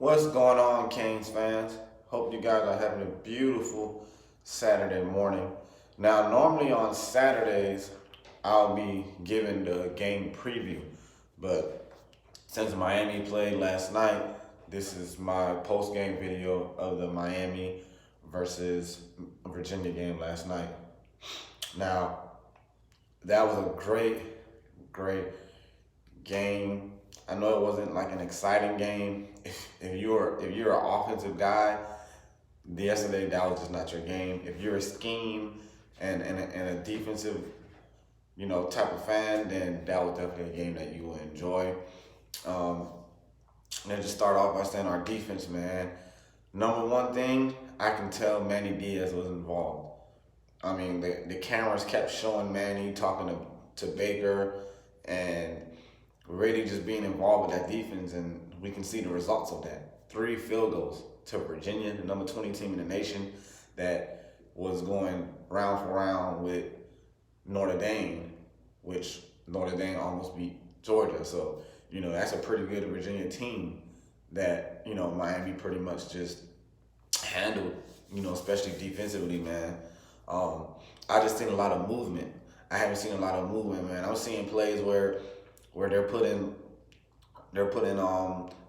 What's going on, Canes fans? Hope you guys are having a beautiful Saturday morning. Now, normally on Saturdays, I'll be giving the game preview, but since Miami played last night, this is my post-game video of the Miami versus Virginia game last night. Now, that was a great game. I know it wasn't like an exciting game. If you're an offensive guy, yesterday that was just not your game. If you're a scheme and a defensive, type of fan, then that was definitely a game that you will enjoy. Um, let's just start off by saying our defense, man. Number one thing, I can tell Manny Diaz was involved. I mean, the cameras kept showing Manny talking to Baker and really just being involved with that defense, and we can see the results of that. 3 field goals to Virginia, the number 20 team in the nation, that was going round for round with Notre Dame, which Notre Dame almost beat Georgia. So, that's a pretty good Virginia team that, Miami pretty much just handled, especially defensively, man. I just seen a lot of movement. I haven't seen a lot of movement, man. I'm seeing plays where they're putting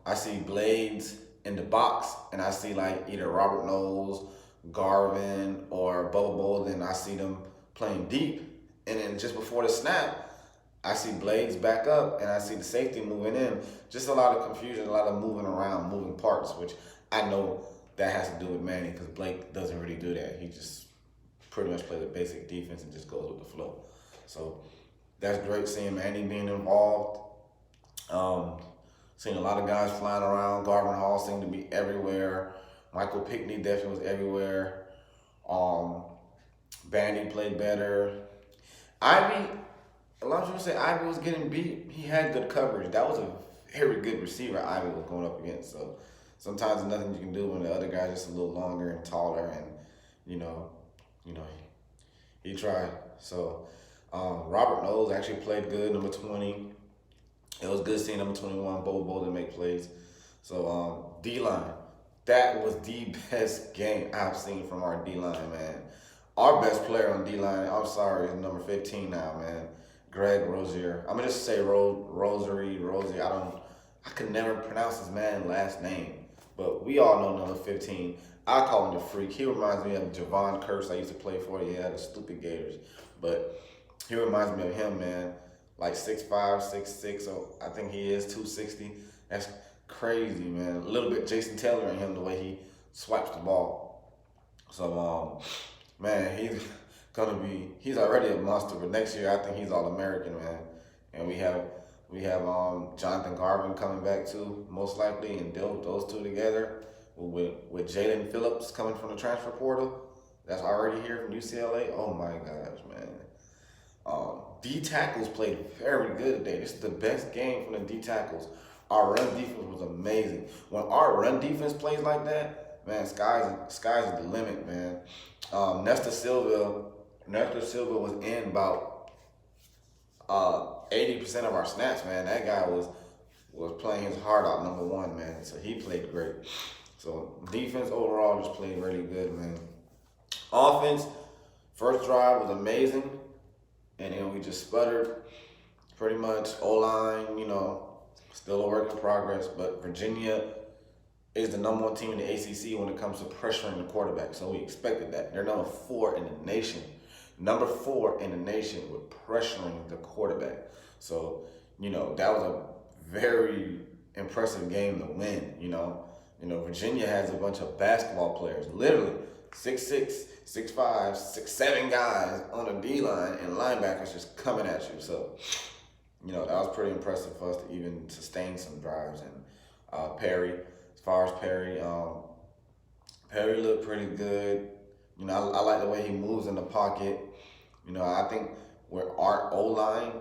I see Blades in the box, and I see like either Robert Knowles, Garvin, or Bubba Bolden. I see them playing deep, and then just before the snap, I see Blades back up, and I see the safety moving in. Just a lot of confusion, a lot of moving around, moving parts, which I know that has to do with Manny, because Blake doesn't really do that. He just pretty much plays a basic defense and just goes with the flow. So that's great seeing Manny being involved. Seeing a lot of guys flying around. Garvin Hall seemed to be everywhere. Michael Pickney definitely was everywhere. Bandy played better. Ivy, a lot of people say Ivy was getting beat. He had good coverage. That was a very good receiver Ivy was going up against. So sometimes there's nothing you can do when the other guy's just a little longer and taller, and you know, he tried. So Robert Knowles actually played good, number 20. It was good seeing number 21, Bo Bolden, make plays. So D-line, that was the best game I've seen from our D-line, man. Our best player on D-line, I'm sorry, is number 15 now, man. Greg Rozier. I'm gonna just say Rosary. I could never pronounce his man's last name, but we all know number 15. I call him the freak. He reminds me of Javon Curse I used to play for. Yeah, the stupid Gators. But he reminds me of him, man. Like 6'5", 6'6", so I think he is 260. That's crazy, man. A little bit Jason Taylor in him, the way he swipes the ball. So, man, he's already a monster. But next year, I think he's All-American, man. And we have Jonathan Garvin coming back too, most likely, and those two together with Jalen Phillips coming from the transfer portal. That's already here from UCLA. Oh my gosh, man. D tackles played very good today. This is the best game from the D tackles. Our run defense was amazing. When our run defense plays like that, man, sky's the limit, man. Nestor Silva was in about 80% of our snaps, man. That guy was playing his heart out, number one, man. So he played great. So defense overall just played really good, man. Offense, first drive was amazing, and then we just sputtered pretty much. O-line, still a work in progress, but Virginia is the number one team in the ACC when it comes to pressuring the quarterback, so we expected that. They're number 4 in the nation. Number 4 in the nation with pressuring the quarterback. So, that was a very impressive game to win, Virginia has a bunch of basketball players, literally 6'6", 6'5", 6'7" guys on the D-line and linebackers just coming at you. So, that was pretty impressive for us to even sustain some drives. And Perry, as far as Perry looked pretty good. I like the way he moves in the pocket. I think the way our O-line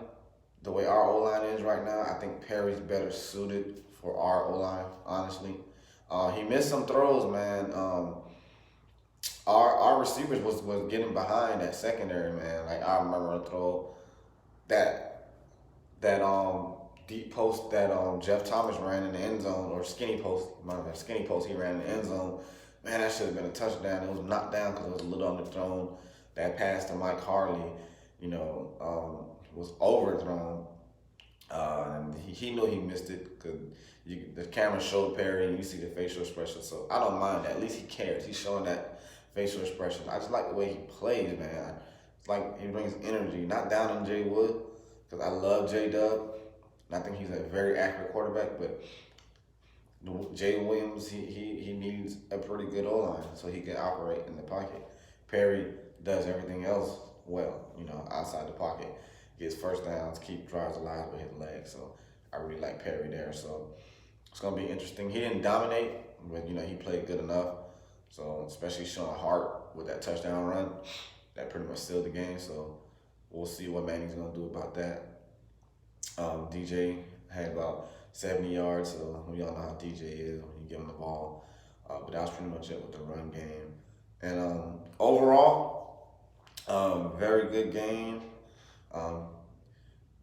is right now, I think Perry's better suited for our O-line, honestly. He missed some throws, man. Our receivers was getting behind that secondary, man. Like, I remember a throw that deep post that Jeff Thomas ran in the end zone, or skinny post he ran in the end zone. Man, that should have been a touchdown. It was knocked down because it was a little underthrown. That pass to Mike Harley, was overthrown. And he knew he missed it because the camera showed Perry and you see the facial expression. So I don't mind that. At least he cares. He's showing that facial expression. I just like the way he plays, man. It's like he brings energy. Not down on Jay Wood because I love J Dub. And I think he's a very accurate quarterback. But Jay Williams, he needs a pretty good O-line so he can operate in the pocket. Perry does everything else well, outside the pocket. Gets first downs, keep drives alive with his legs. So I really like Perry there. So it's going to be interesting. He didn't dominate, but, he played good enough. So especially showing heart with that touchdown run, that pretty much sealed the game. So we'll see what Manning's going to do about that. DJ had about 70 yards, so we all know how DJ is when you give him the ball. But that was pretty much it with the run game. And overall, very good game.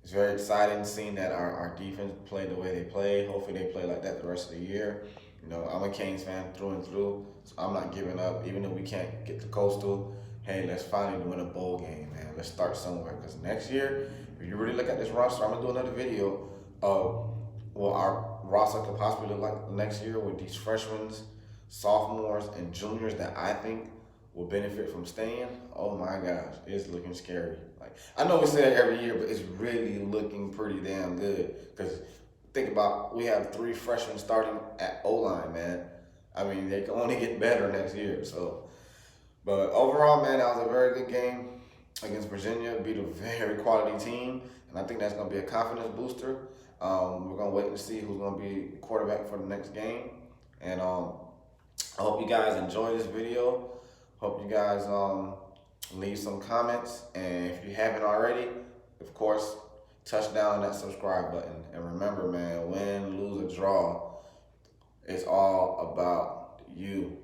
It's very exciting seeing that our defense played the way they played. Hopefully they play like that the rest of the year. I'm a Canes fan through and through, so I'm not giving up. Even if we can't get to Coastal, hey, let's finally win a bowl game, man. Let's start somewhere. Because next year, if you really look at this roster, I'm going to do another video of what our roster could possibly look like next year with these freshmen, sophomores, and juniors that I think will benefit from staying. Oh my gosh, it's looking scary. Like, I know we say that every year, but it's really looking pretty damn good. Because think about, we have 3 freshmen starting at O-line, man. I mean, they can only get better next year. So, but overall, man, that was a very good game against Virginia. Beat a very quality team, and I think that's going to be a confidence booster. We're going to wait and see who's going to be quarterback for the next game. And I hope you guys enjoy this video. Hope you guys leave some comments. And if you haven't already, of course, touch down on that subscribe button. And remember, man, win, lose, or draw, it's all about you.